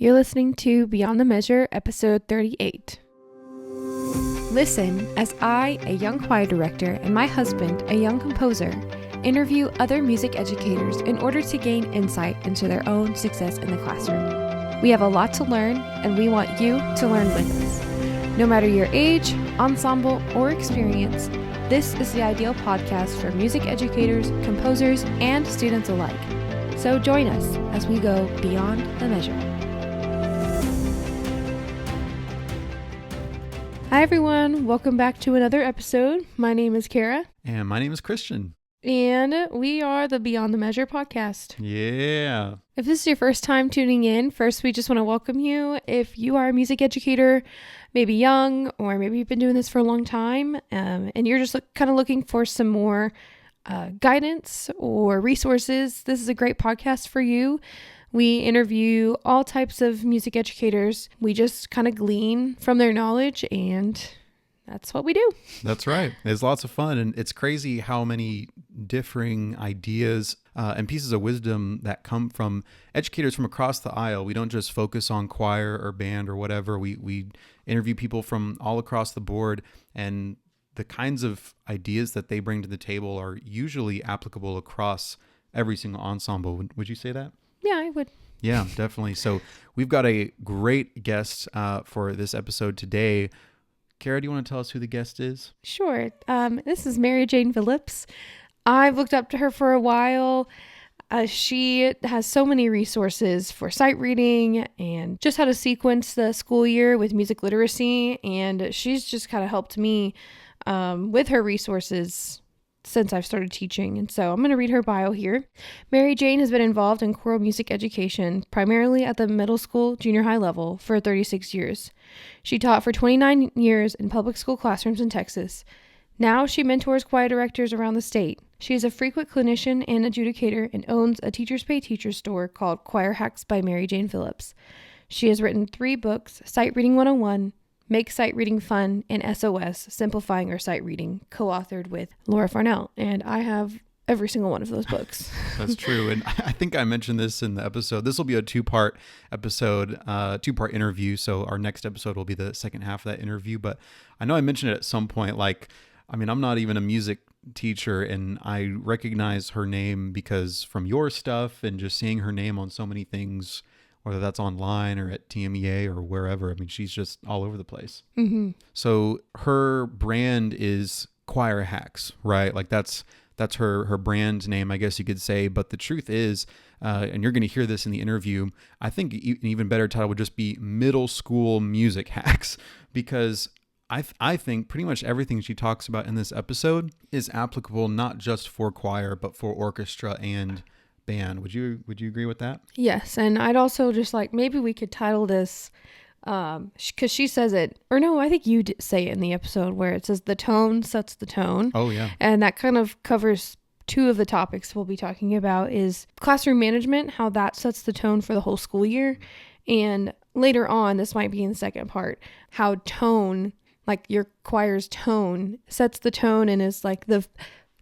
You're listening to Beyond the Measure, episode 38. Listen as I, a young choir director, and my husband, a young composer, interview other music educators in order to gain insight into their own success in the classroom. We have a lot to learn, and we want you to learn with us. No matter your age, ensemble, or experience, this is the ideal podcast for music educators, composers, and students alike. So join us as we go beyond the measure. Hi everyone, welcome back to another episode. My name is Kara. And my name is Christian. And we are the Beyond the Measure podcast. Yeah. If this is your first time tuning in, first we just want to welcome you. If you are a music educator, maybe young, or maybe you've been doing this for a long time, and you're just kind of looking for some more guidance or resources, this is a great podcast for you. We interview all types of music educators. We just kind of glean from their knowledge, and that's what we do. That's right. It's lots of fun, and it's crazy how many differing ideas and pieces of wisdom that come from educators from across the aisle. We don't just focus on choir or band or whatever. We interview people from all across the board, and the kinds of ideas that they bring to the table are usually applicable across every single ensemble. Would you say that? Yeah, I would. Yeah, definitely. So we've got a great guest for this episode today. Kara, do you want to tell us who the guest is? Sure. This is Mary Jane Phillips. I've looked up to her for a while. She has so many resources for sight reading and just how to sequence the school year with music literacy. And she's just kind of helped me with her resources since I've started teaching. And so I'm going to read her bio here. Mary Jane has been involved in choral music education, primarily at the middle school, junior high level, for 36 years. She taught for 29 years in public school classrooms in Texas. Now she mentors choir directors around the state. She is a frequent clinician and adjudicator and owns a Teachers Pay Teachers store called Choir Hacks by Mary Jane Phillips. She has written 3 books, Sight Reading 101, Make Sight Reading Fun, and SOS, Simplifying Our Sight Reading, co-authored with Laura Farnell. And I have every single one of those books. That's true. And I think I mentioned this in the episode. This will be a 2-part episode, 2-part interview. So our next episode will be the second half of that interview. But I know I mentioned it at some point. I'm not even a music teacher, and I recognize her name because from your stuff and just seeing her name on so many things, whether that's online or at TMEA or wherever. I mean, she's just all over the place. Mm-hmm. So her brand is Choir Hacks, right? Like that's her brand name, I guess you could say. But the truth is, and you're going to hear this in the interview, I think an even better title would just be Middle School Music Hacks, because I think pretty much everything she talks about in this episode is applicable not just for choir, but for orchestra and band. Would you agree with that? Yes, and I'd also just maybe we could title this, because she says it, or no, I think you say it in the episode where it says the tone sets the tone. Oh, yeah. And that kind of covers 2 of the topics we'll be talking about is classroom management, how that sets the tone for the whole school year. And later on, this might be in the second part, how tone, like your choir's tone, sets the tone and is like the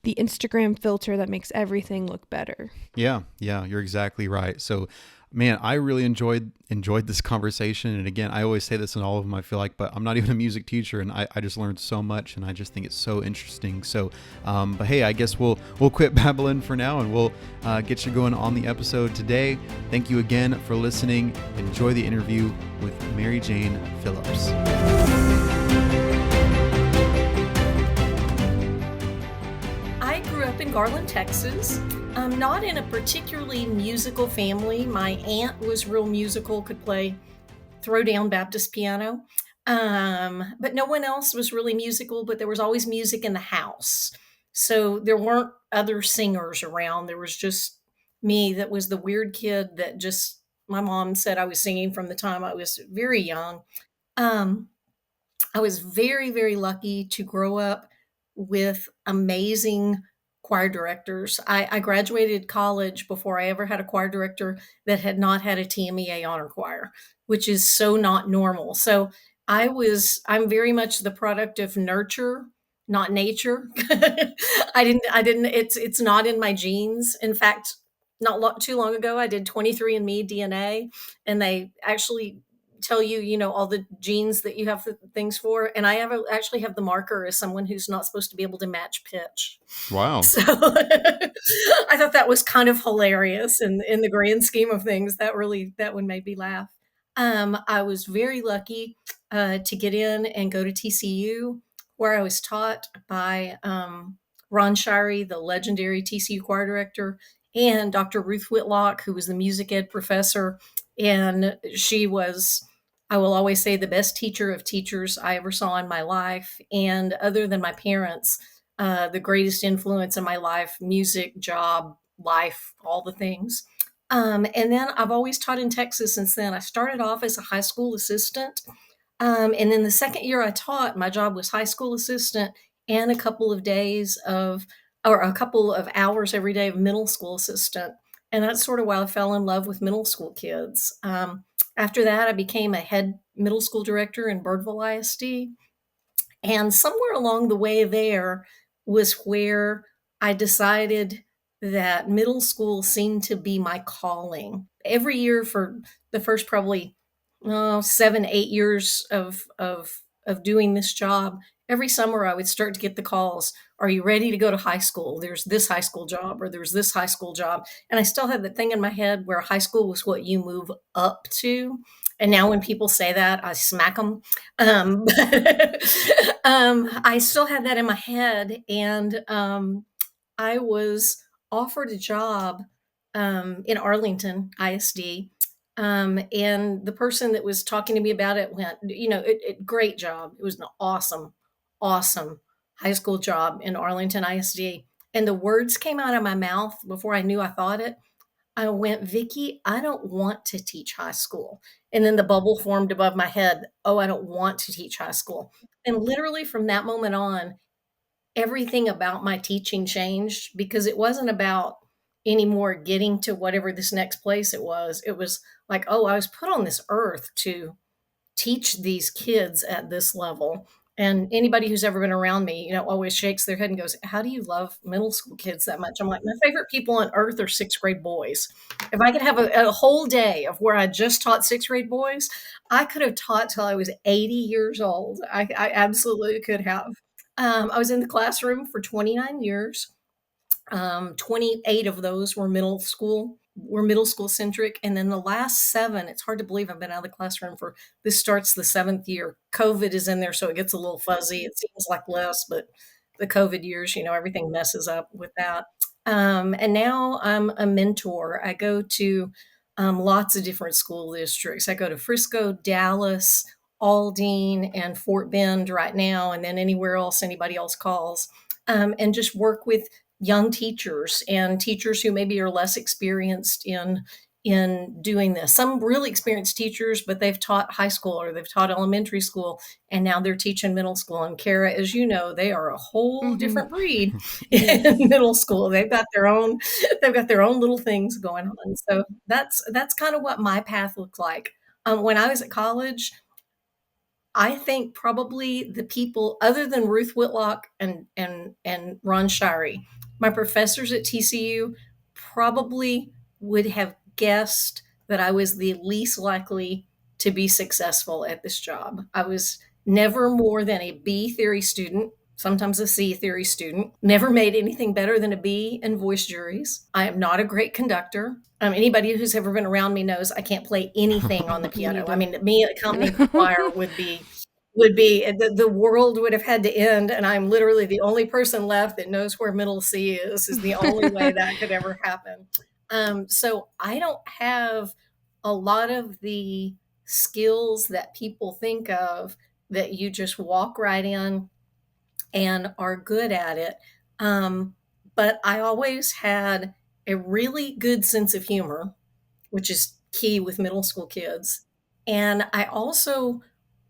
Instagram filter that makes everything look better. Yeah, you're exactly right. So, man, I really enjoyed this conversation. And again, I always say this in all of them, I feel like, but I'm not even a music teacher, and I just learned so much, and I just think it's so interesting. So, but hey, I guess we'll quit babbling for now, and we'll get you going on the episode today. Thank you again for listening. Enjoy the interview with Mary Jane Phillips. In Garland, Texas. Not in a particularly musical family. My aunt was real musical, could play throwdown Baptist piano. But no one else was really musical, but there was always music in the house. So there weren't other singers around. There was just me that was the weird kid that just, my mom said I was singing from the time I was very young. I was very, very lucky to grow up with amazing choir directors. I graduated college before I ever had a choir director that had not had a TMEA honor choir, which is so not normal. So I'm very much the product of nurture, not nature. It's not in my genes. In fact, too long ago, I did 23andMe DNA, and they actually tell you, all the genes that you have things for. And actually have the marker as someone who's not supposed to be able to match pitch. Wow. So I thought that was kind of hilarious, and in the grand scheme of things, that one made me laugh. I was very lucky to get in and go to TCU, where I was taught by Ron Shirey, the legendary TCU choir director, and Dr. Ruth Whitlock, who was the music ed professor. And she was, I will always say, the best teacher of teachers I ever saw in my life. And other than my parents, the greatest influence in my life: music, job, life, all the things. And then I've always taught in Texas since then. I started off as a high school assistant. And then the second year I taught, my job was high school assistant and a couple of hours every day of middle school assistant. And that's sort of why I fell in love with middle school kids. After that, I became a head middle school director in Birdville ISD. And somewhere along the way there was where I decided that middle school seemed to be my calling. Every year for the first probably 7, 8 years of doing this job, every summer I would start to get the calls. Are you ready to go to high school? There's this high school job, or there's this high school job. And I still had that thing in my head where high school was what you move up to. And now when people say that, I smack them. But I still had that in my head. And I was offered a job in Arlington ISD. And the person that was talking to me about it went, great job. It was an awesome, awesome high school job in Arlington ISD. And the words came out of my mouth before I knew I thought it. I went, Vicky, I don't want to teach high school. And then the bubble formed above my head. Oh, I don't want to teach high school. And literally from that moment on, everything about my teaching changed, because it wasn't about anymore getting to whatever this next place it was. It was like, oh, I was put on this earth to teach these kids at this level. And anybody who's ever been around me, always shakes their head and goes, how do you love middle school kids that much? I'm like, my favorite people on earth are sixth grade boys. If I could have a whole day of where I just taught sixth grade boys, I could have taught till I was 80 years old. I absolutely could have. I was in the classroom for 29 years. 28 of those were middle school centric. And then the last 7, it's hard to believe I've been out of the classroom this starts the 7th year. COVID is in there, so it gets a little fuzzy. It seems like less, but the COVID years, everything messes up with that. And now I'm a mentor. I go to lots of different school districts. I go to Frisco, Dallas, Aldine, and Fort Bend right now, and then anywhere else anybody else calls, and just work with young teachers and teachers who maybe are less experienced in doing this. Some really experienced teachers, but they've taught high school or they've taught elementary school, and now they're teaching middle school. And Kara, as you know, they are a whole different breed Yes. in middle school. They've got their own little things going on. So that's kind of what my path looked like. When I was at college, I think probably the people other than Ruth Whitlock and Ron Shirey, my professors at TCU probably would have guessed that I was the least likely to be successful at this job. I was never more than a B theory student, sometimes a C theory student, never made anything better than a B in voice juries. I am not a great conductor. Anybody who's ever been around me knows I can't play anything on the Me piano. I neither. mean, me accompanying the choir would be the world would have had to end, and I'm literally the only person left that knows where middle C is the only way that could ever happen. So I don't have a lot of the skills that people think of, that you just walk right in and are good at it. Um, but I always had a really good sense of humor, which is key with middle school kids. And I also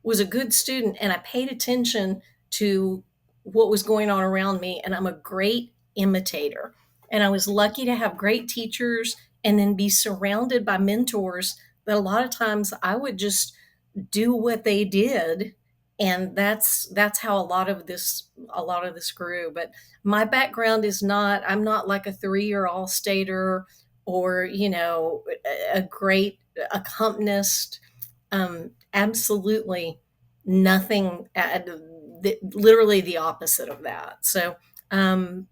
was a good student, and I paid attention to what was going on around me. And I'm a great imitator. And I was lucky to have great teachers and then be surrounded by mentors that a lot of times I would just do what they did. And that's how a lot of this grew. But my background is not, I'm not like a 3-year all-stater or, a great accompanist. Absolutely nothing, literally the opposite of that. So, um,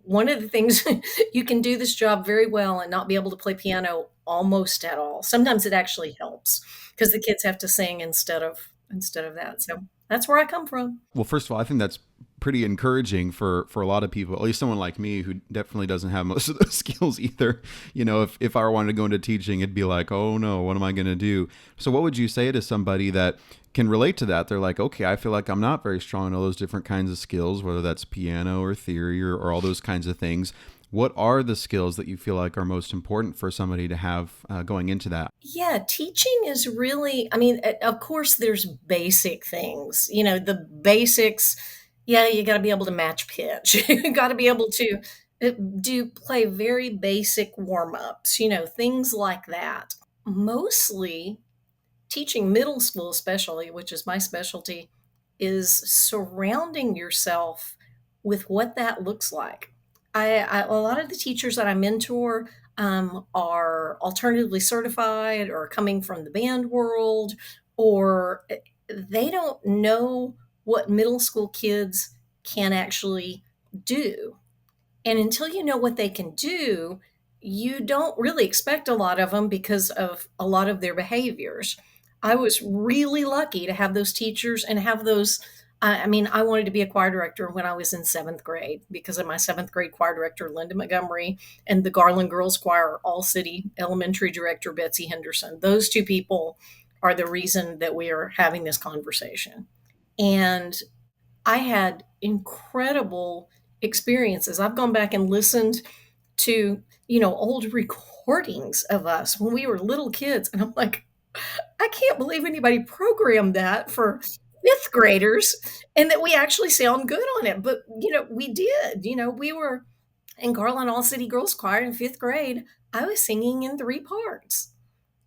one of the things you can do this job very well and not be able to play piano almost at all. Sometimes it actually helps because the kids have to sing instead of that. So that's where I come from. Well, first of all, I think that's pretty encouraging for a lot of people, at least someone like me who definitely doesn't have most of those skills either. If I wanted to go into teaching, it'd be like, oh no, what am I going to do? So what would you say to somebody that can relate to that? They're like, okay, I feel like I'm not very strong in all those different kinds of skills, whether that's piano or theory or all those kinds of things. What are the skills that you feel like are most important for somebody to have going into that? Yeah, teaching is really, I mean, of course, there's basic things, the basics. Yeah, you got to be able to match pitch. You got to be able to play very basic warm ups, things like that. Mostly, teaching middle school especially, which is my specialty, is surrounding yourself with what that looks like. A lot of the teachers that I mentor are alternatively certified or coming from the band world, or they don't know what middle school kids can actually do. And until you know what they can do, you don't really expect a lot of them because of a lot of their behaviors. I was really lucky to have those teachers and have those. I mean, I wanted to be a choir director when I was in seventh grade because of my seventh grade choir director, Linda Montgomery, and the Garland Girls Choir All City Elementary director, Betsy Henderson. Those two people are the reason that we are having this conversation. And I had incredible experiences. I've gone back and listened to, old recordings of us when we were little kids. And I'm like, I can't believe anybody programmed that for fifth graders and that we actually sound good on it. But, we did. We were in Garland All City Girls Choir in fifth grade. I was singing in three parts.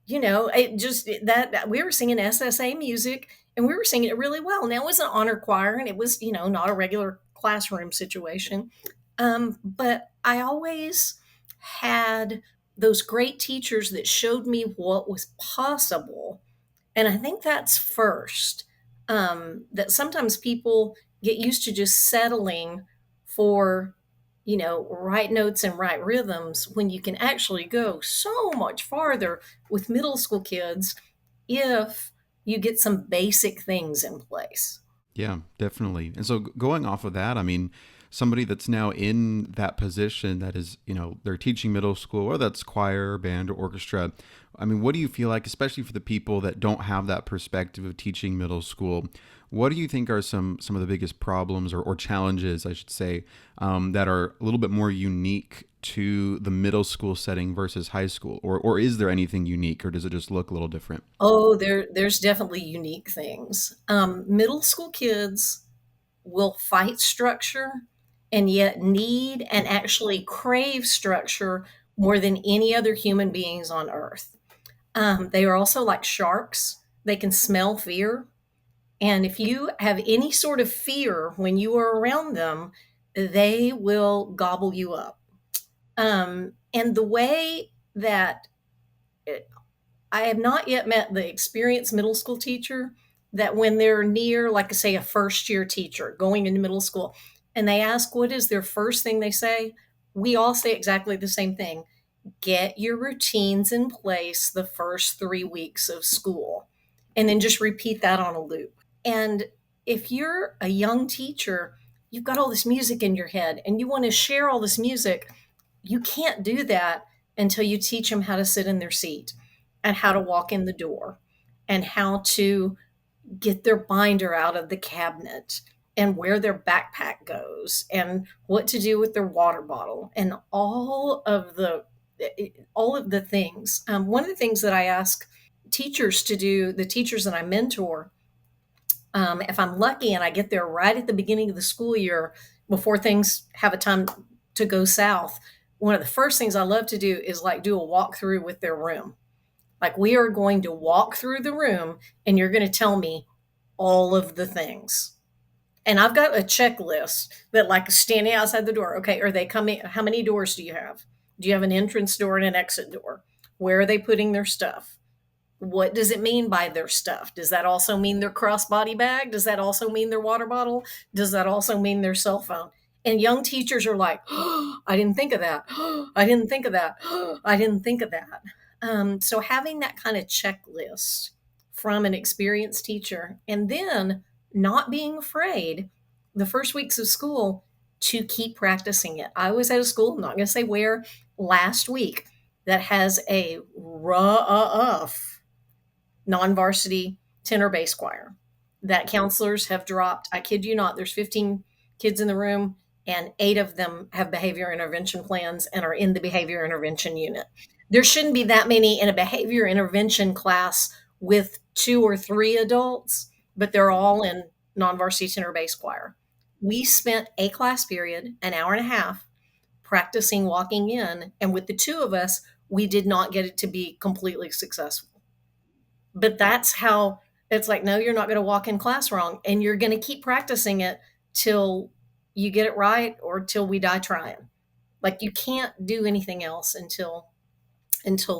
It just that we were singing SSA music and we were singing it really well. Now it was an honor choir and it was, not a regular classroom situation. But I always had those great teachers that showed me what was possible. And I think that's first. That sometimes people get used to just settling for, right notes and right rhythms when you can actually go so much farther with middle school kids if you get some basic things in place. Yeah, definitely. And so going off of that, I mean, somebody that's now in that position that is, they're teaching middle school, or that's choir, band, or orchestra. I mean, what do you feel like, especially for the people that don't have that perspective of teaching middle school? What do you think are some of the biggest problems or challenges, I should say, that are a little bit more unique to the middle school setting versus high school? Or is there anything unique, or does it just look a little different? Oh, there's definitely unique things. Middle school kids will fight structure and yet need and actually crave structure more than any other human beings on earth. They are also like sharks. They can smell fear. And if you have any sort of fear when you are around them, they will gobble you up. And the way that I have not yet met the experienced middle school teacher that when they're near, like, say, a first year teacher going into middle school, and they ask what is their first thing they say, we all say exactly the same thing: get your routines in place the first 3 weeks of school, and then just repeat that on a loop. And if you're a young teacher, you've got all this music in your head and you want to share all this music. You can't do that until you teach them how to sit in their seat and how to walk in the door and how to get their binder out of the cabinet and where their backpack goes and what to do with their water bottle and all of the things. One of the things that I ask teachers to do, the teachers that I mentor, if I'm lucky and I get there right at the beginning of the school year before things have a time to go south, one of the first things I love to do is like do a walkthrough with their room. Like, we are going to walk through the room and you're going to tell me all of the things. And I've got a checklist that, like, standing outside the door. Okay, are they coming? How many doors do you have? Do you have an entrance door and an exit door? Where are they putting their stuff? What does it mean by their stuff? Does that also mean their crossbody bag? Does that also mean their water bottle? Does that also mean their cell phone? And young teachers are like, oh, I didn't think of that. Oh, I didn't think of that. Oh, I didn't think of that. So having that kind of checklist from an experienced teacher, and then not being afraid the first weeks of school to keep practicing it. I was at a school, I'm not going to say where, last week that has a rough non-varsity tenor bass choir that counselors have dropped. I kid you not, there's 15 kids in the room and 8 of them have behavior intervention plans and are in the behavior intervention unit. There shouldn't be that many in a behavior intervention class with 2 or 3 adults, but they're all in non-varsity tenor bass choir. We spent a class period, an hour and a half, practicing walking in, and with the 2 of us, we did not get it to be completely successful. But that's how it's like, no, you're not going to walk in class wrong. And you're going to keep practicing it till you get it right or till we die trying. Like you can't do anything else until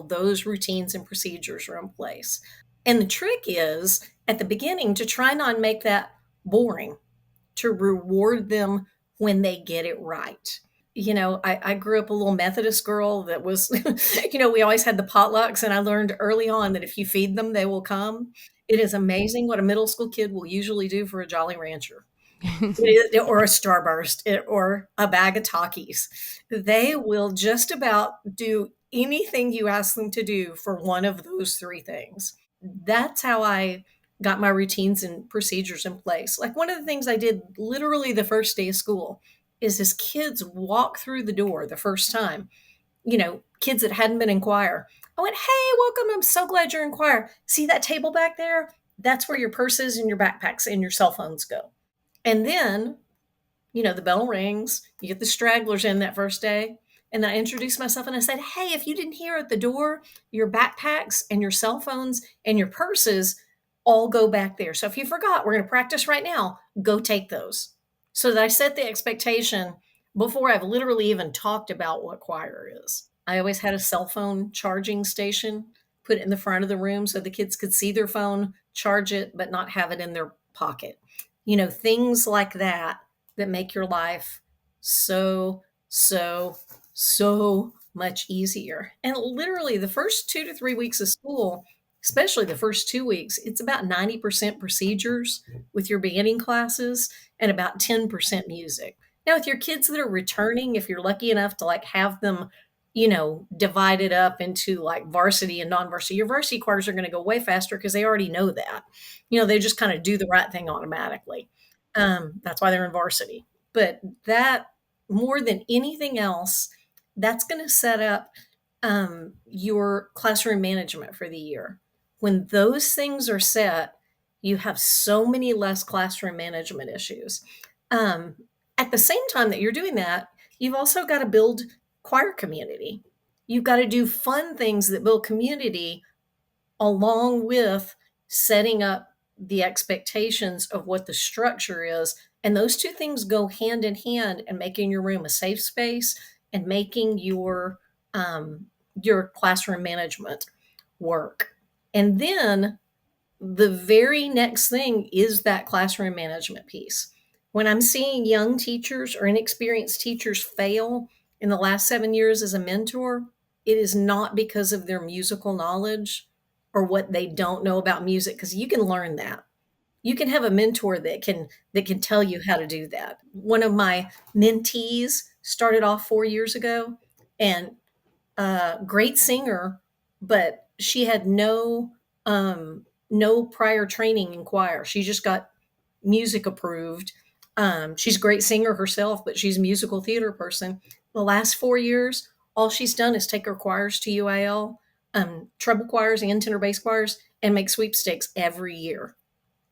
those routines and procedures are in place. And the trick is at the beginning to try not make that boring, to reward them when they get it right. I grew up a little Methodist girl that was, we always had the potlucks, and I learned early on that if you feed them, they will come. It is amazing what a middle school kid will usually do for a Jolly Rancher or a Starburst or a bag of Takis. They will just about do anything you ask them to do for one of those 3 things. That's how I got my routines and procedures in place. Like one of the things I did literally the first day of school is as kids walk through the door the first time, kids that hadn't been in choir. I went, hey, welcome. I'm so glad you're in choir. See that table back there? That's where your purses and your backpacks and your cell phones go. And then, the bell rings, you get the stragglers in that first day. And then I introduced myself and I said, hey, if you didn't hear at the door, your backpacks and your cell phones and your purses all go back there. So if you forgot, we're going to practice right now, go take those. So that I set the expectation before I've literally even talked about what choir is. I always had a cell phone charging station, put it in the front of the room so the kids could see their phone, charge it, but not have it in their pocket. Things like that make your life so, so, so much easier. And literally the first 2 to 3 weeks of school, especially the first 2 weeks, it's about 90% procedures with your beginning classes and about 10% music. Now with your kids that are returning, if you're lucky enough to have them, divided up into like varsity and non-varsity, your varsity choirs are going to go way faster because they already know that. They just kind of do the right thing automatically. That's why they're in varsity. But that, more than anything else, that's going to set up your classroom management for the year. When those things are set, you have so many less classroom management issues. At the same time that you're doing that, you've also got to build choir community. You've got to do fun things that build community along with setting up the expectations of what the structure is. And those 2 things go hand in hand in making your room a safe space and making your classroom management work. And then the very next thing is that classroom management piece. When I'm seeing young teachers or inexperienced teachers fail in the last 7 years as a mentor, it is not because of their musical knowledge or what they don't know about music, because you can learn that. You can have a mentor that can tell you how to do that. One of my mentees started off 4 years ago, and great singer, but she had no prior training in choir. She just got music approved. She's a great singer herself, but she's a musical theater person. The last 4 years, all she's done is take her choirs to UIL, treble choirs and tenor bass choirs, and make sweepstakes every year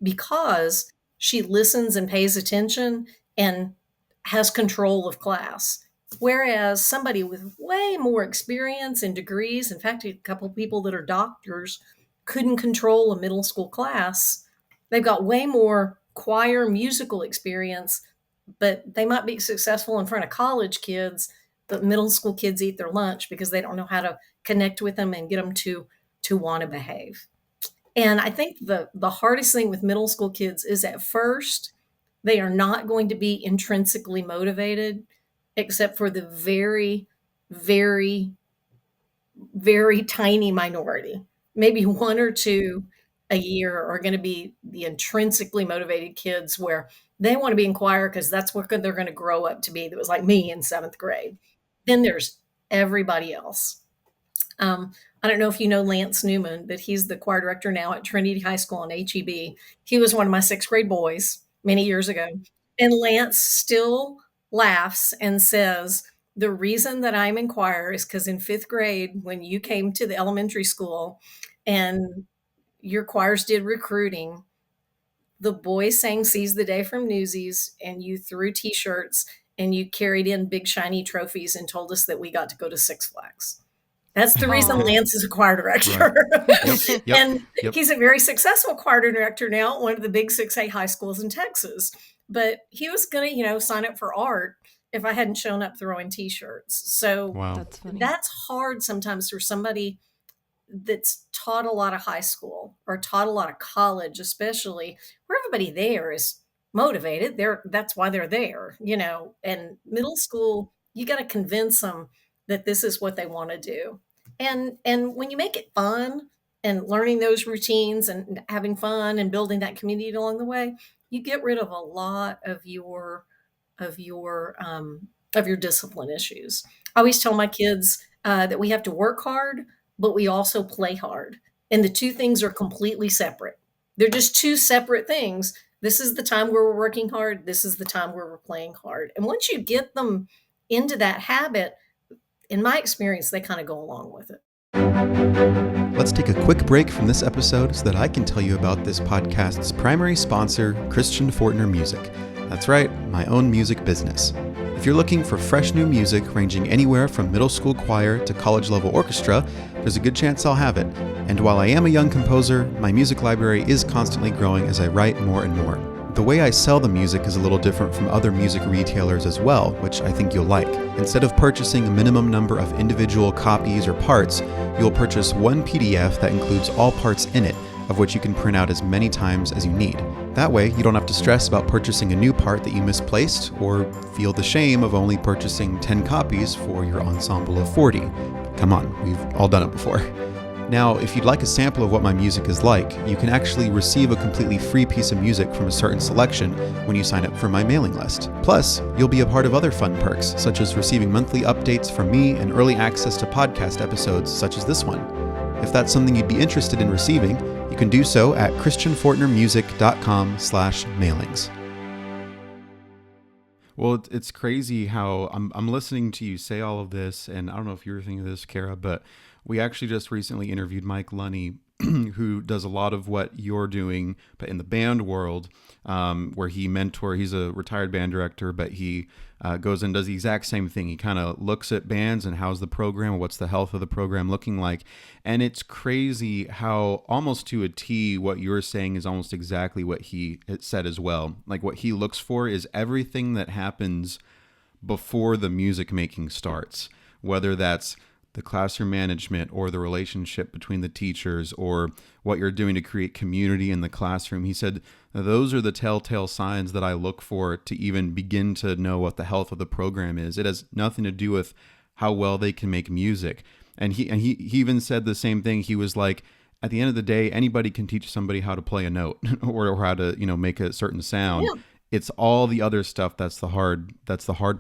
because she listens and pays attention and has control of class. Whereas somebody with way more experience and degrees, in fact, a couple of people that are doctors, couldn't control a middle school class. They've got way more choir musical experience, but they might be successful in front of college kids, the middle school kids eat their lunch because they don't know how to connect with them and get them to want to behave. And I think the hardest thing with middle school kids is at first they are not going to be intrinsically motivated, except for the very, very, very tiny minority. Maybe one or two a year are going to be the intrinsically motivated kids where they want to be in choir because that's what they're going to grow up to be. That was like me in seventh grade. Then there's everybody else. Um, I don't know if you know Lance Newman, but he's the choir director now at Trinity High School in HEB. He was one of my sixth grade boys many years ago. And Lance still laughs and says, the reason that I'm in choir is because in fifth grade, when you came to the elementary school and your choirs did recruiting, the boys sang Seize the Day from Newsies, and you threw t-shirts and you carried in big shiny trophies and told us that we got to go to Six Flags. That's the reason Aw. Lance is a choir director. Right. Yep. And Yep. he's a very successful choir director now at one of the big 6A high schools in Texas. But he was going to, sign up for art if I hadn't shown up throwing t-shirts. So Wow. That's funny. that's hard sometimes for somebody that's taught a lot of high school or taught a lot of college, especially where everybody there is motivated. That's why they're there, and middle school, you got to convince them that this is what they want to do. And when you make it fun and learning those routines and having fun and building that community along the way, you get rid of a lot of your discipline issues. I always tell my kids that we have to work hard, but we also play hard. And the two things are completely separate. They're just two separate things. This is the time where we're working hard. This is the time where we're playing hard. And once you get them into that habit, in my experience, they kind of go along with it. Let's take a quick break from this episode so that I can tell you about this podcast's primary sponsor, Christian Fortner Music. That's right, my own music business. If you're looking for fresh new music ranging anywhere from middle school choir to college level orchestra, there's a good chance I'll have it. And while I am a young composer, my music library is constantly growing as I write more and more. The way I sell the music is a little different from other music retailers as well, which I think you'll like. Instead of purchasing a minimum number of individual copies or parts, you'll purchase one PDF that includes all parts in it, of which you can print out as many times as you need. That way, you don't have to stress about purchasing a new part that you misplaced or feel the shame of only purchasing 10 copies for your ensemble of 40. Come on, we've all done it before. Now, if you'd like a sample of what my music is like, you can actually receive a completely free piece of music from a certain selection when you sign up for my mailing list. Plus, you'll be a part of other fun perks, such as receiving monthly updates from me and early access to podcast episodes such as this one. If that's something you'd be interested in receiving, you can do so at christianfortnermusic.com/mailings. Well, it's crazy how I'm listening to you say all of this, and I don't know if you were thinking of this, Kara, but we actually just recently interviewed Mike Lunny, who does a lot of what you're doing, but in the band world, where he's a retired band director, but he goes and does the exact same thing. He kind of looks at bands and how's the program, what's the health of the program looking like. And it's crazy how almost to a T, what you're saying is almost exactly what he said as well. Like what he looks for is everything that happens before the music making starts, whether that's the classroom management or the relationship between the teachers or what you're doing to create community in the classroom. He said, those are the telltale signs that I look for to even begin to know what the health of the program is. It has nothing to do with how well they can make music. And he even said the same thing. He was like, at the end of the day, anybody can teach somebody how to play a note or how to, make a certain sound. Yeah. It's all the other stuff that's the hard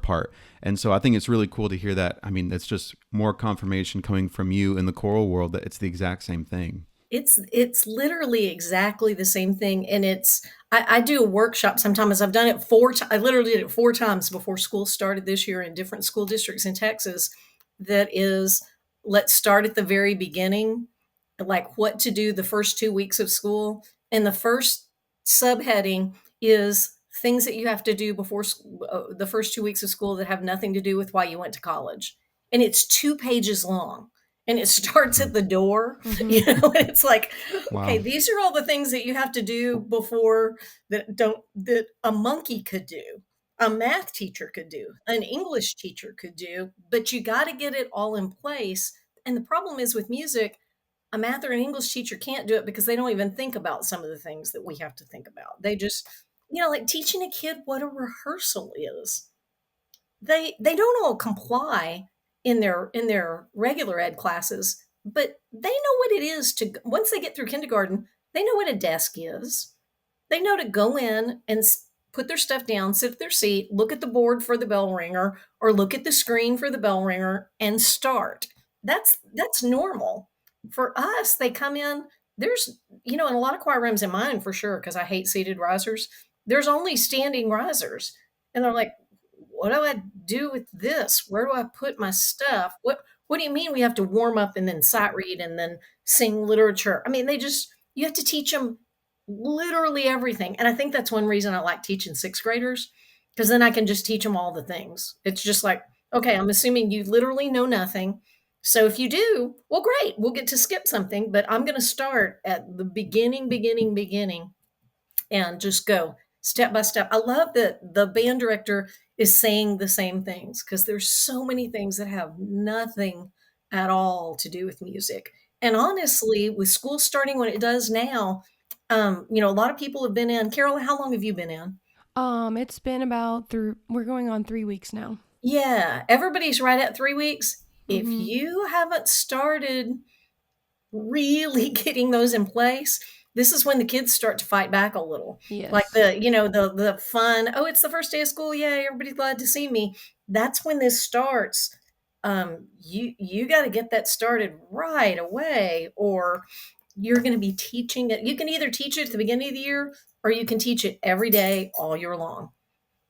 part. And so I think it's really cool to hear that. I mean, it's just more confirmation coming from you in the choral world that it's the exact same thing. It's literally exactly the same thing. And I do a workshop sometimes. I've done it I literally did it 4 times before school started this year in different school districts in Texas. That is, let's start at the very beginning, like what to do the first 2 weeks of school. And the first subheading is things that you have to do before the first 2 weeks of school that have nothing to do with why you went to college. And it's 2 pages long. And it starts at the door, and it's like, okay, these are all the things that you have to do before that a monkey could do. a math teacher could do, an English teacher could do, but you got to get it all in place. And the problem is with music, a math or an English teacher can't do it because they don't even think about some of the things that we have to think about. They just, like teaching a kid what a rehearsal is. They don't all comply in their regular ed classes, but they know what it is to once they get through kindergarten, they know what a desk is. They know to go in and put their stuff down, sit at their seat, look at the board for the bell ringer, or look at the screen for the bell ringer, and start. That's normal. For us, they come in. There's in a lot of choir rooms in mine for sure because I hate seated risers. There's only standing risers, and they're like, "What do I do with this? Where do I put my stuff? What do you mean we have to warm up and then sight read and then sing literature?" I mean, you have to teach them literally everything. And I think that's one reason I like teaching sixth graders because then I can just teach them all the things. It's just like, okay, I'm assuming you literally know nothing. So if you do, well, great, we'll get to skip something, but I'm going to start at the beginning, and just go step by step. I love that the band director is saying the same things because there's so many things that have nothing at all to do with music. And honestly, with school starting when it does now, a lot of people have been in. Carol, how long have you been in? It's been about we're going on 3 weeks now. Yeah, everybody's right at 3 weeks. If Mm-hmm. you haven't started really getting those in place, this is when the kids start to fight back a little. Like Yes. the fun, oh, it's the first day of school, yay, everybody's glad to see me. That's when this starts. You got to get that started right away, or you're going to be teaching it. You can either teach it at the beginning of the year, or you can teach it every day all year long.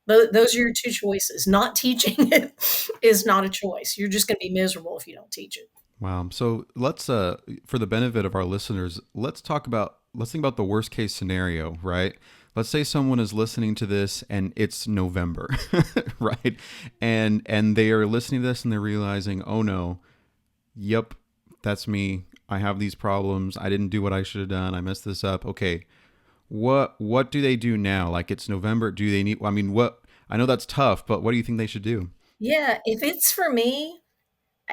Those are your two choices. Not teaching it is not a choice. You're just going to be miserable if you don't teach it. Wow. So let's, for the benefit of our listeners, let's think about the worst case scenario, right? Let's say someone is listening to this and it's November, right? And they are listening to this and they're realizing, oh no, yep, that's me. I have these problems. I didn't do what I should have done. I messed this up. Okay. What do they do now? Like it's November. Do they need, I mean, I know that's tough, but what do you think they should do? Yeah, if it's for me,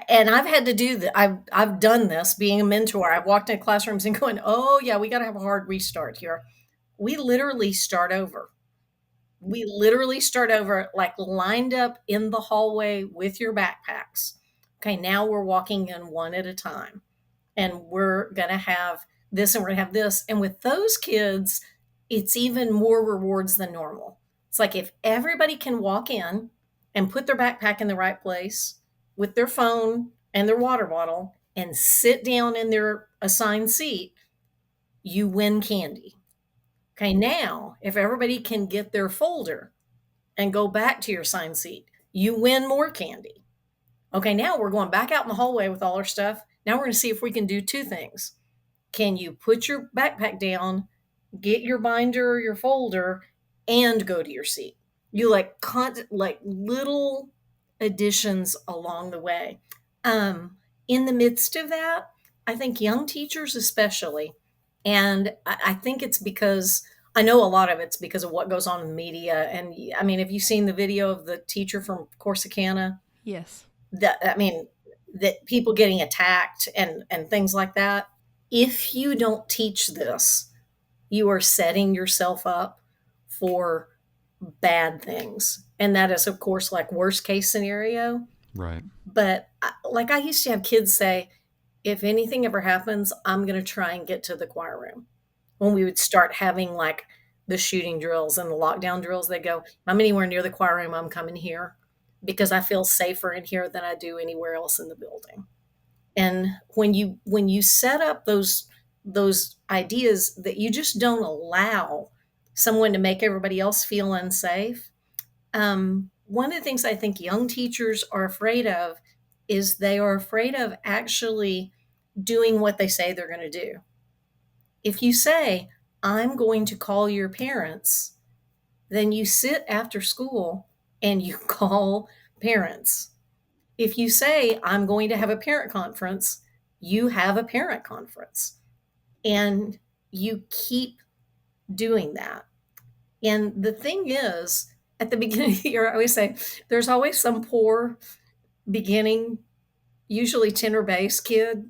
and I've had to do that. I've done this being a mentor. I've walked in classrooms and going, "Oh yeah, we got to have a hard restart here." We literally start over. We literally start over, like lined up in the hallway with your backpacks. Okay, now we're walking in one at a time, and we're gonna have this, and we're gonna have this. And with those kids, it's even more rewards than normal. It's like if everybody can walk in and put their backpack in the right place with their phone and their water bottle and sit down in their assigned seat, you win candy. Okay, now if everybody can get their folder and go back to your assigned seat, you win more candy. Okay, now we're going back out in the hallway with all our stuff. Now we're going to see if we can do two things. Can you put your backpack down, get your binder or your folder, and go to your seat? You like little additions along the way. In the midst of that, I think young teachers especially, and I think it's because I know a lot of it's because of what goes on in the media. And I mean, have you seen the video of the teacher from Corsicana? Yes. That people getting attacked and things like that. If you don't teach this, you are setting yourself up for bad things. And that is, of course, like worst case scenario. Right. But like I used to have kids say, if anything ever happens, I'm going to try and get to the choir room. When we would start having like the shooting drills and the lockdown drills, they go, I'm anywhere near the choir room, I'm coming here because I feel safer in here than I do anywhere else in the building. And when you set up those ideas that you just don't allow someone to make everybody else feel unsafe, one of the things I think young teachers are afraid of is they are afraid of actually doing what they say they're going to do. If you say, I'm going to call your parents, then you sit after school and you call parents. If you say, I'm going to have a parent conference, you have a parent conference. And you keep doing that. And the thing is, at the beginning of the year, I always say there's always some poor beginning, usually tenor bass kid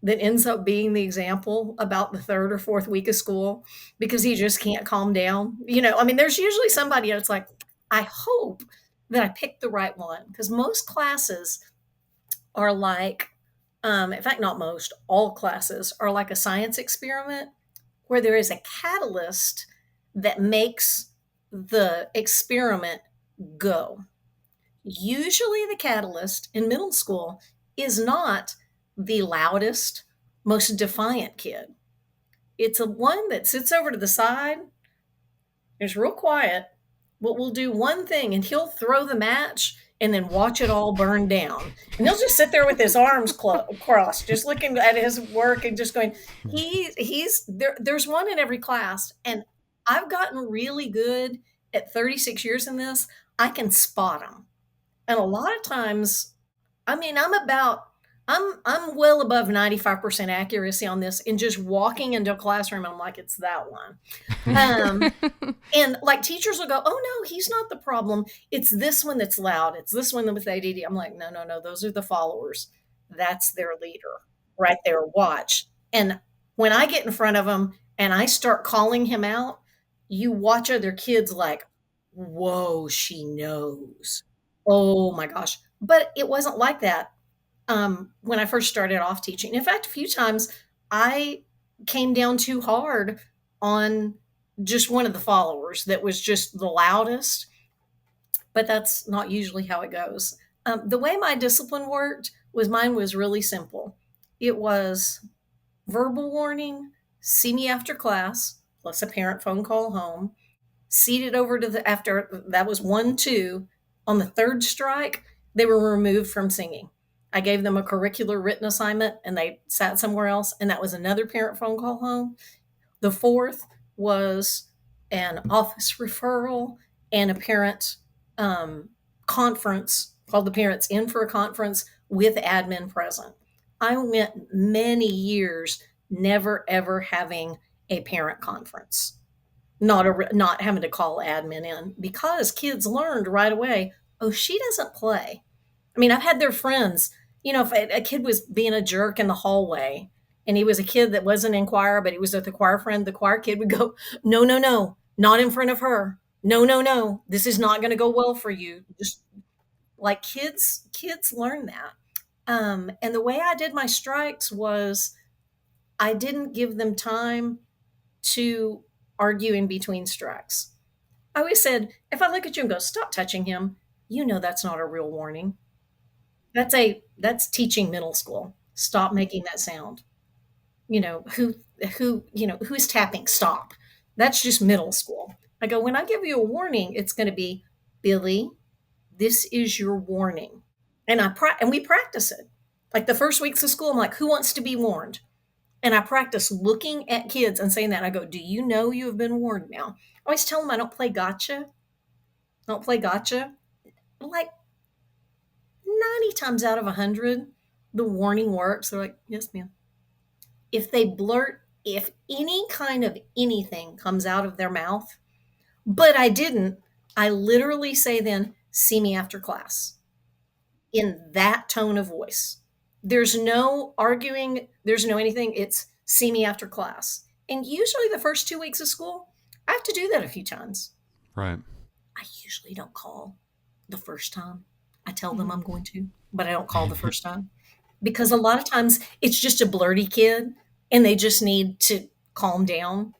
that ends up being the example about the third or fourth week of school because he just can't calm down. I mean, there's usually somebody that's like, I hope that I picked the right one because most classes are like, in fact, not most, all classes are like a science experiment where there is a catalyst that makes the experiment go. Usually, the catalyst in middle school is not the loudest, most defiant kid. It's a one that sits over to the side, is real quiet, but will do one thing and he'll throw the match and then watch it all burn down. And he'll just sit there with his arms crossed, just looking at his work and just going, he's there. There's one in every class. And I've gotten really good at 36 years in this. I can spot them. And a lot of times, I mean, I'm well above 95% accuracy on this and just walking into a classroom and I'm like, it's that one. And like teachers will go, oh no, he's not the problem. It's this one that's loud. It's this one with ADD. I'm like, no, those are the followers. That's their leader right there. Watch. And when I get in front of him and I start calling him out, you watch other kids like, whoa, she knows. Oh my gosh. But it wasn't like that when I first started off teaching. In fact, a few times I came down too hard on just one of the followers that was just the loudest, but that's not usually how it goes. The way my discipline worked was mine was really simple. It was verbal warning, see me after class, plus a parent phone call home, seated over to after that was 1, 2. On the third strike, they were removed from singing. I gave them a curricular written assignment and they sat somewhere else, and that was another parent phone call home. The fourth was an office referral and a parent conference called the Parents In for a Conference with admin present. I went many years never ever having a parent conference, not having to call admin in because kids learned right away, oh, she doesn't play. I mean, I've had their friends, if a kid was being a jerk in the hallway and he was a kid that wasn't in choir, but he was with the choir friend, the choir kid would go, no, not in front of her. No, this is not going to go well for you. Just like kids learn that. And the way I did my strikes was I didn't give them time to argue in between strikes. I always said, if I look at you and go, stop touching him, that's not a real warning. That's teaching middle school. Stop making that sound. Who's tapping? Stop. That's just middle school. I go, when I give you a warning, it's going to be, Billy, this is your warning. And we practice it. Like the first weeks of school, I'm like, who wants to be warned? And I practice looking at kids and saying that. I go, do you know you have been warned now? I always tell them I don't play gotcha. Don't play gotcha. Like 90 times out of 100, the warning works. They're like, yes, ma'am. If any kind of anything comes out of their mouth, but I didn't, I literally say then, see me after class in that tone of voice. There's no arguing. There's no anything. It's see me after class. And usually the first 2 weeks of school, I have to do that a few times. Right. I usually don't call the first time. I tell them I'm going to, but I don't call the first time because a lot of times it's just a blurty kid and they just need to calm down.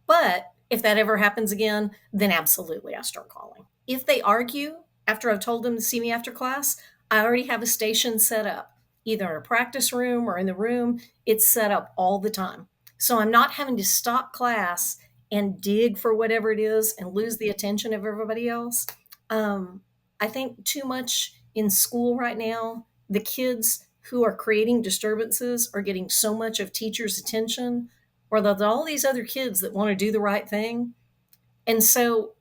But if that ever happens again, then absolutely I start calling. If they argue after I've told them to see me after class, I already have a station set up, either in a practice room or in the room. It's set up all the time. So I'm not having to stop class and dig for whatever it is and lose the attention of everybody else. I think too much in school right now, the kids who are creating disturbances are getting so much of teachers' attention, or there's all these other kids that want to do the right thing. And so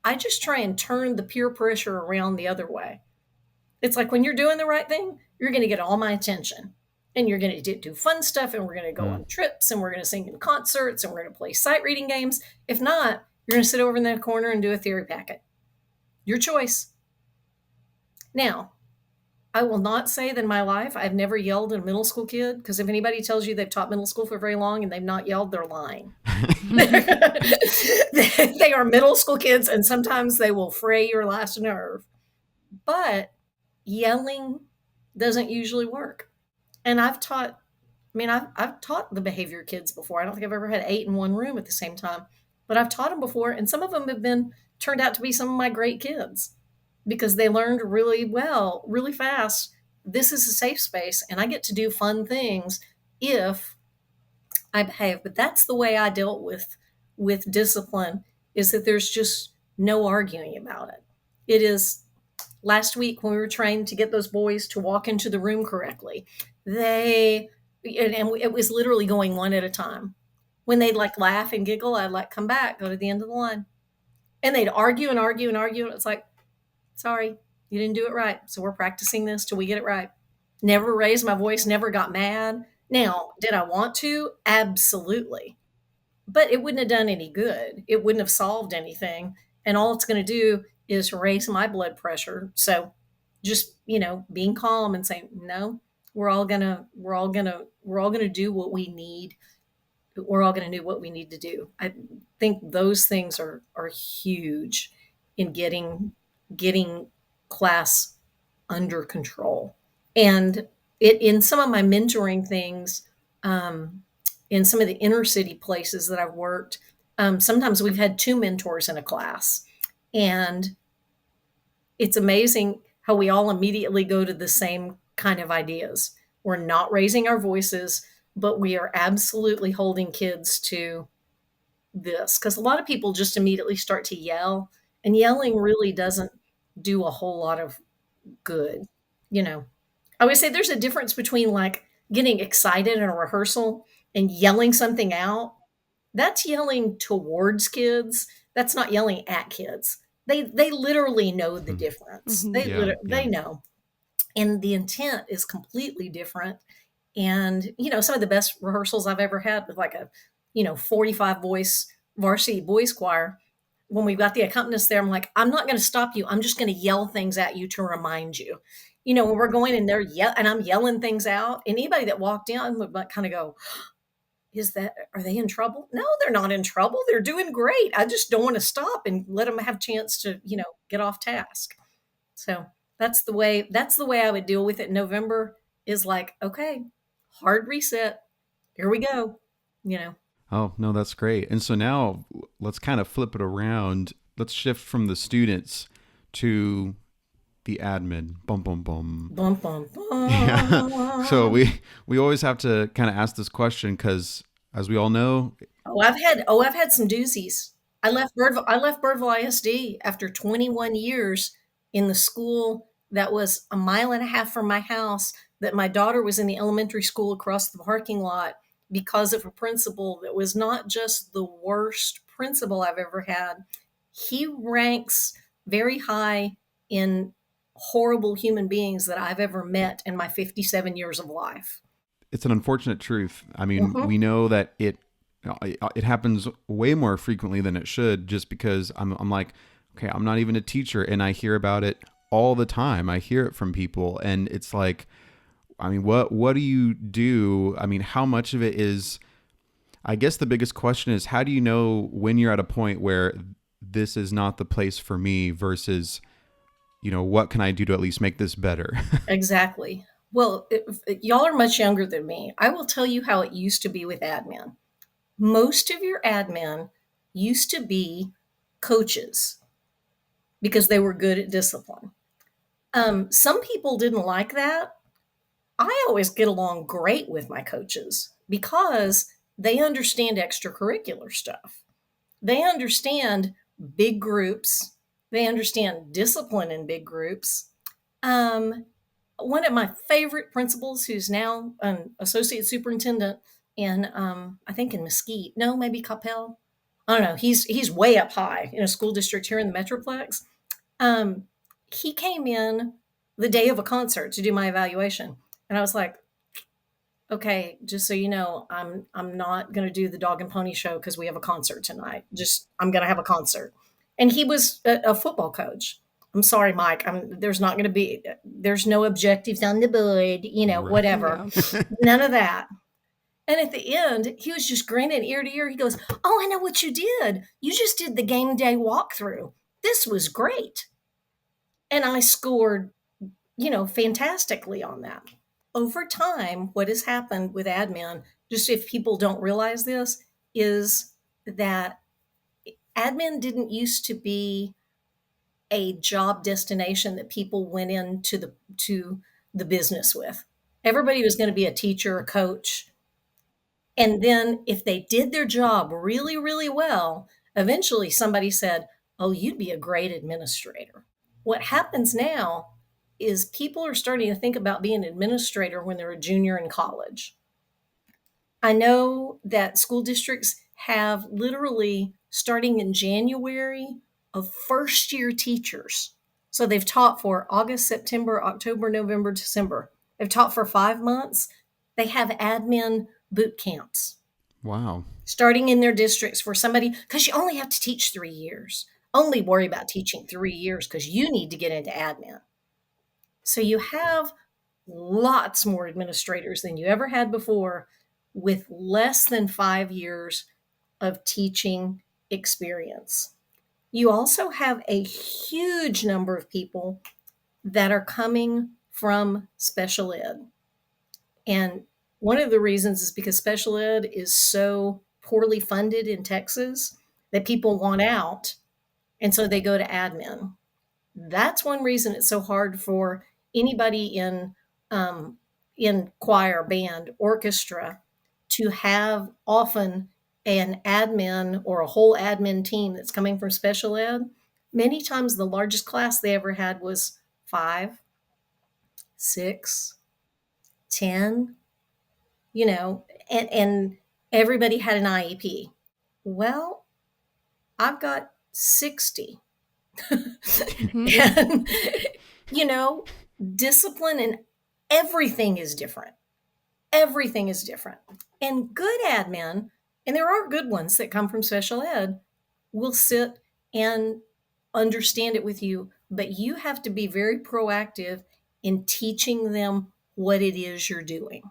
I just try and turn the peer pressure around the other way. It's like when you're doing the right thing, you're going to get all my attention. And you're going to do fun stuff, and we're going to go on trips, and we're going to sing in concerts, and we're going to play sight reading games. If not, you're going to sit over in that corner and do a theory packet. Your choice. Now, I will not say that in my life I've never yelled at a middle school kid, because if anybody tells you they've taught middle school for very long and they've not yelled, they're lying. They are middle school kids, and sometimes they will fray your last nerve. But yelling doesn't usually work. And I've taught the behavior kids before. I don't think I've ever had 8 in one room at the same time, but I've taught them before, and some of them have been turned out to be some of my great kids because they learned really well, really fast. This is a safe space, and I get to do fun things if I behave. But that's the way I dealt with discipline, is that there's just no arguing about it. It is last week when we were trying to get those boys to walk into the room correctly. And it was literally going one at a time. When they'd like laugh and giggle, I'd like come back, go to the end of the line. And they'd argue and argue and argue. And it's like, sorry, you didn't do it right. So we're practicing this till we get it right. Never raised my voice, never got mad. Now, did I want to? Absolutely. But it wouldn't have done any good. It wouldn't have solved anything. And all it's going to do is raise my blood pressure. So just, being calm and saying, no, we're all going to do what we need. We're all going to do what we need to do. I think those things are huge in getting class under control. And in some of my mentoring things, in some of the inner city places that I've worked, sometimes we've had 2 mentors in a class. And it's amazing how we all immediately go to the same kind of ideas. We're not raising our voices, but we are absolutely holding kids to this. Because a lot of people just immediately start to yell, and yelling really doesn't do a whole lot of good. I would say there's a difference between like getting excited in a rehearsal and yelling something out. That's yelling towards kids. That's not yelling at kids. They literally know the difference. They know. And the intent is completely different. And, some of the best rehearsals I've ever had with like a, 45 voice varsity boys choir, when we've got the accompanist there, I'm like, I'm not going to stop you. I'm just going to yell things at you to remind you. When we're going in there, and I'm yelling things out, and anybody that walked in would kind of go, are they in trouble? No, they're not in trouble. They're doing great. I just don't want to stop and let them have a chance to, get off task. So that's the way I would deal with it. November is like, okay, hard reset. Here we go. Oh, no, that's great. And so now let's kind of flip it around. Let's shift from the students to the admin. Bum, bum, bum. Bum, bum, bum. Yeah. So we always have to kind of ask this question because, as we all know, I've had some doozies. I left Birdville ISD after 21 years in the school that was a mile and a half from my house, that my daughter was in the elementary school across the parking lot, because of a principal that was not just the worst principal I've ever had. He ranks very high in horrible human beings that I've ever met in my 57 years of life. It's an unfortunate truth. I mean, we know that it happens way more frequently than it should, just because I'm like, okay, I'm not even a teacher, and I hear about it all the time. I hear it from people, and it's like, I mean, what do you do? I mean, how much of it is, I guess the biggest question is, how do you know when you're at a point where this is not the place for me versus, what can I do to at least make this better? Exactly. Well, y'all are much younger than me. I will tell you how it used to be with admin. Most of your admin used to be coaches because they were good at discipline. Some people didn't like that. I always get along great with my coaches because they understand extracurricular stuff. They understand big groups. They understand discipline in big groups. One of my favorite principals, who's now an associate superintendent in, I think in Mesquite, no, maybe Coppell. I don't know. He's way up high in a school district here in the Metroplex. He came in the day of a concert to do my evaluation. And I was like, okay, just so you know, I'm not going to do the dog and pony show because we have a concert tonight. I'm going to have a concert. And he was a football coach. I'm sorry, Mike. There's not going to be, there's no objectives on the board, Right. whatever. Yeah. None of that. And at the end, he was just grinning ear to ear. He goes, "Oh, I know what you did. You just did the game day walkthrough. This was great." And I scored, fantastically on that. Over time, what has happened with admin, just if people don't realize this, is that admin didn't used to be a job destination that people went into the business with. Everybody was going to be a teacher, a coach, and then if they did their job really, really well, eventually somebody said, "Oh, you'd be a great administrator." What happens now is people are starting to think about being an administrator when they're a junior in college. I know that school districts have literally starting in January of first year teachers. So they've taught for August, September, October, November, December. They've taught for 5 months. They have admin boot camps Wow. starting in their districts for somebody, because you only have to teach 3 years. Only worry about teaching 3 years because you need to get into admin. So you have lots more administrators than you ever had before with less than 5 years of teaching experience. You also have a huge number of people that are coming from special ed. And one of the reasons is because special ed is so poorly funded in Texas that people want out. And so they go to admin. That's one reason it's so hard for anybody in choir, band, orchestra to have often an admin or a whole admin team that's coming from special ed. Many times the largest class they ever had was 5, 6, 10, and everybody had an IEP. Well, I've got 60. And, you know, discipline and everything is different. Everything is different. And good admin, and there are good ones that come from special ed, will sit and understand it with you, but you have to be very proactive in teaching them what it is you're doing.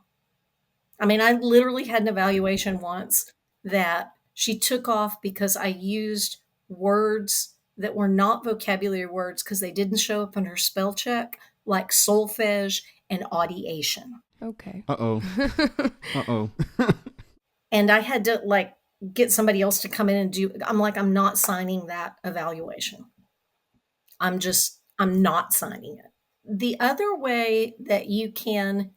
I mean, I literally had an evaluation once that she took off because I used words that were not vocabulary words because they didn't show up in her spell check, like solfege and audiation. Okay. Uh-oh. Uh-oh. And I had to get somebody else to come in and I'm not signing that evaluation. I'm not signing it. The other way that you can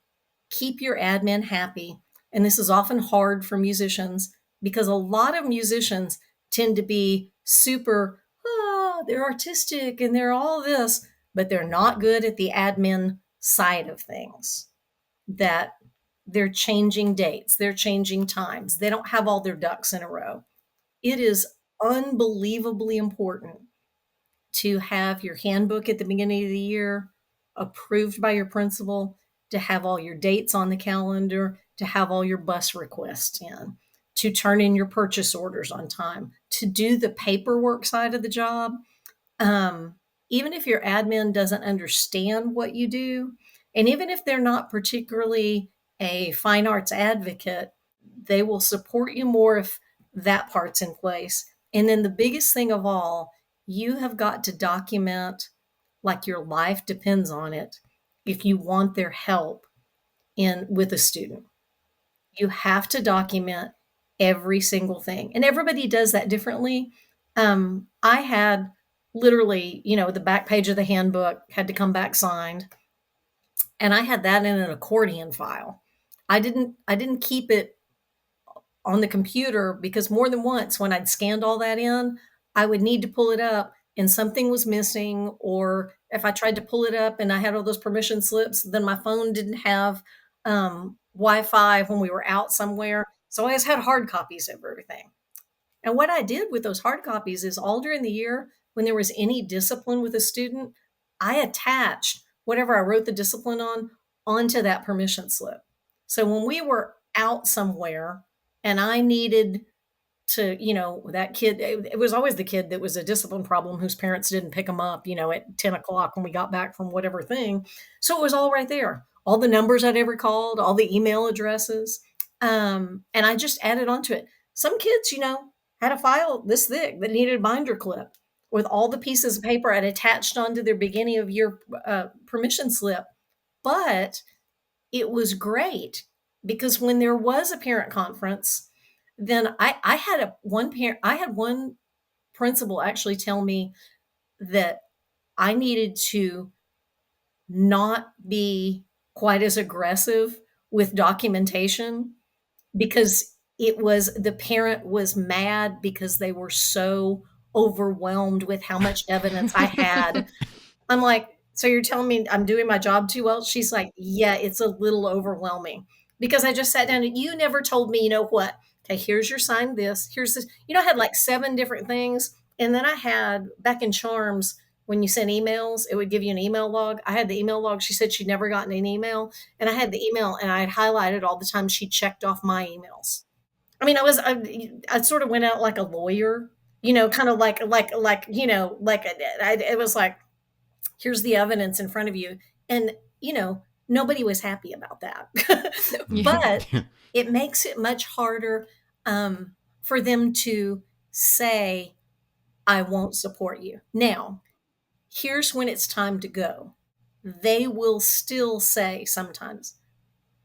keep your admin happy, and this is often hard for musicians because a lot of musicians tend to be super, they're artistic and they're all this, but they're not good at the admin side of things. That they're changing dates, they're changing times, they don't have all their ducks in a row. It is unbelievably important to have your handbook at the beginning of the year approved by your principal, to have all your dates on the calendar, to have all your bus requests in, to turn in your purchase orders on time, to do the paperwork side of the job. Even if your admin doesn't understand what you do, and even if they're not particularly a fine arts advocate, they will support you more if that part's in place. And then the biggest thing of all, you have got to document like your life depends on it if you want their help in with a student. You have to document every single thing. And everybody does that differently. I had literally, the back page of the handbook had to come back signed. And I had that in an accordion file. I didn't keep it on the computer because more than once when I'd scanned all that in, I would need to pull it up and something was missing. Or if I tried to pull it up and I had all those permission slips, then my phone didn't have Wi-Fi when we were out somewhere. So I just had hard copies of everything. And what I did with those hard copies is all during the year, when there was any discipline with a student, I attached whatever I wrote the discipline on onto that permission slip. So when we were out somewhere and I needed to, that kid. It was always the kid that was a discipline problem whose parents didn't pick him up, at 10 o'clock when we got back from whatever thing. So it was all right there. All the numbers I'd ever called, all the email addresses. And I just added onto it. Some kids, had a file this thick that needed a binder clip with all the pieces of paper I'd attached onto their beginning of year permission slip. But it was great because when there was a parent conference, then I had one principal actually tell me that I needed to not be quite as aggressive with documentation because the parent was mad because they were so overwhelmed with how much evidence I had. I'm like, so you're telling me I'm doing my job too well? She's like, yeah, it's a little overwhelming because I just sat down and you never told me, you know what? Okay, here's your sign this. Here's this. I had like 7 different things. And then I had back in Charms, when you sent emails, it would give you an email log. I had the email log. She said she'd never gotten an email. And I had the email and I had highlighted all the time she checked off my emails. I mean, I sort of went out like a lawyer, kind of it was like, here's the evidence in front of you. And, nobody was happy about that. But it makes it much harder for them to say, I won't support you. Now, here's when it's time to go. They will still say sometimes,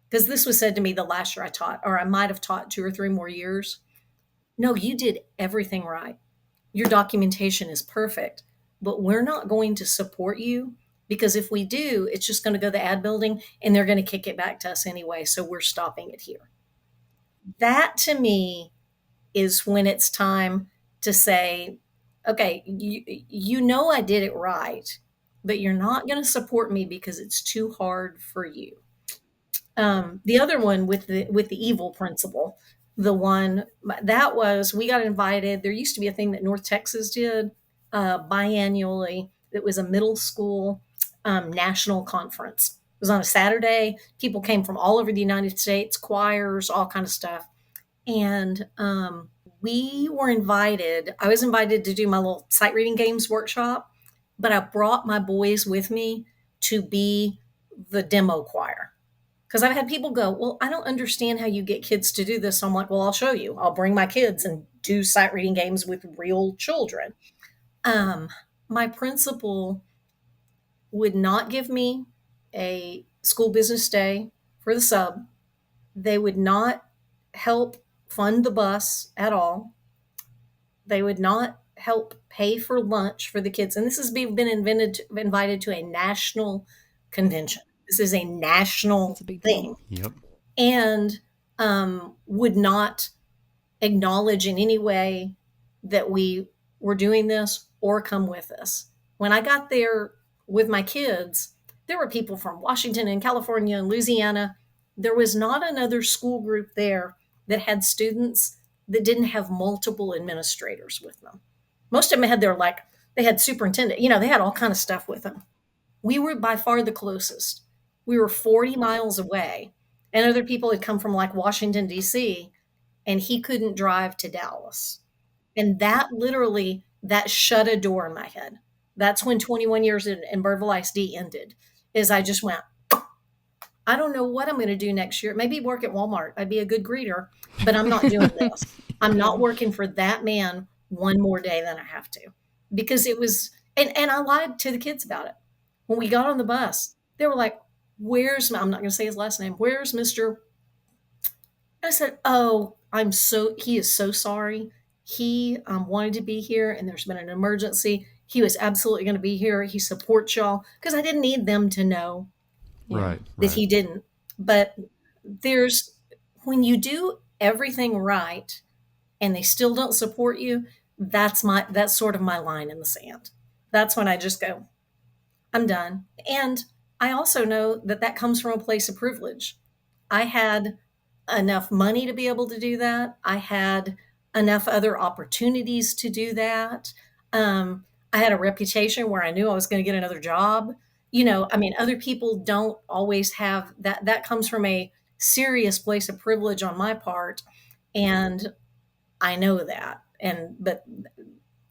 because this was said to me the last year I taught, or I might have taught 2 or 3 more years. No, you did everything right. Your documentation is perfect, but we're not going to support you because if we do, it's just going to go to the ad building and they're going to kick it back to us anyway. So we're stopping it here. That to me is when it's time to say, okay, I did it right, but you're not going to support me because it's too hard for you. The other one with the evil principle, the one that was, we got invited. There used to be a thing that North Texas did biannually. It was a middle school national conference. It was on a Saturday. People came from all over the United States, choirs, all kind of stuff. And we were invited. I was invited to do my little sight reading games workshop, but I brought my boys with me to be the demo choir. Because I've had people go, well, I don't understand how you get kids to do this. So I'm like, well, I'll show you. I'll bring my kids and do sight reading games with real children. My principal would not give me a school business day for the sub. They would not help fund the bus at all. They would not help pay for lunch for the kids. And this has been invited to a national convention. This is a national That's a big thing. deal. Yep. And would not acknowledge in any way that we were doing this or come with us. When I got there with my kids, there were people from Washington and California and Louisiana. There was not another school group there that had students that didn't have multiple administrators with them. Most of them had they had superintendent, they had all kind of stuff with them. We were by far the closest. We were 40 miles away, and other people had come from like Washington, D.C., and he couldn't drive to Dallas. And that shut a door in my head. That's when 21 years in Birdville ISD ended, is I just went, I don't know what I'm going to do next year. Maybe work at Walmart. I'd be a good greeter, but I'm not doing this. I'm not working for that man one more day than I have to. Because it was, and I lied to the kids about it. When we got on the bus, they were like, I'm not going to say his last name. Where's Mr. I said, oh, he is so sorry. He wanted to be here and there's been an emergency. He was absolutely going to be here. He supports y'all because I didn't need them to know Right. that he didn't. But when you do everything right and they still don't support you, that's sort of my line in the sand. That's when I just go, I'm done. And I also know that comes from a place of privilege. I had enough money to be able to do that. I had enough other opportunities to do that. I had a reputation where I knew I was going to get another job. Other people don't always have that. That comes from a serious place of privilege on my part. And I know that. But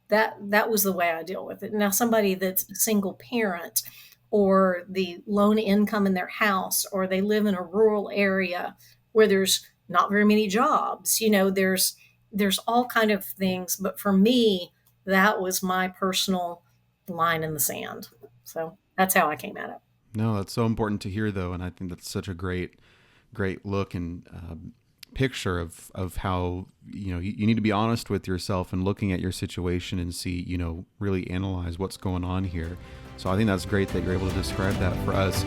that was the way I deal with it. Now, somebody that's a single parent, or the lone income in their house, or they live in a rural area where there's not very many jobs, there's all kind of things. But for me, that was my personal line in the sand. So that's how I came at it. No, that's so important to hear, though, and I think that's such a great look and picture of how you need to be honest with yourself and looking at your situation and see, really analyze what's going on here. So I think that's great that you're able to describe that for us.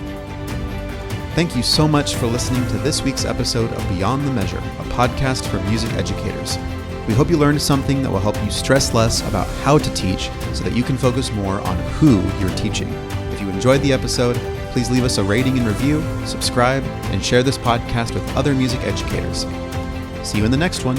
Thank you so much for listening to this week's episode of Beyond the Measure, a podcast for music educators. We hope you learned something that will help you stress less about how to teach so that you can focus more on who you're teaching. If you enjoyed the episode, please leave us a rating and review, subscribe, and share this podcast with other music educators. See you in the next one.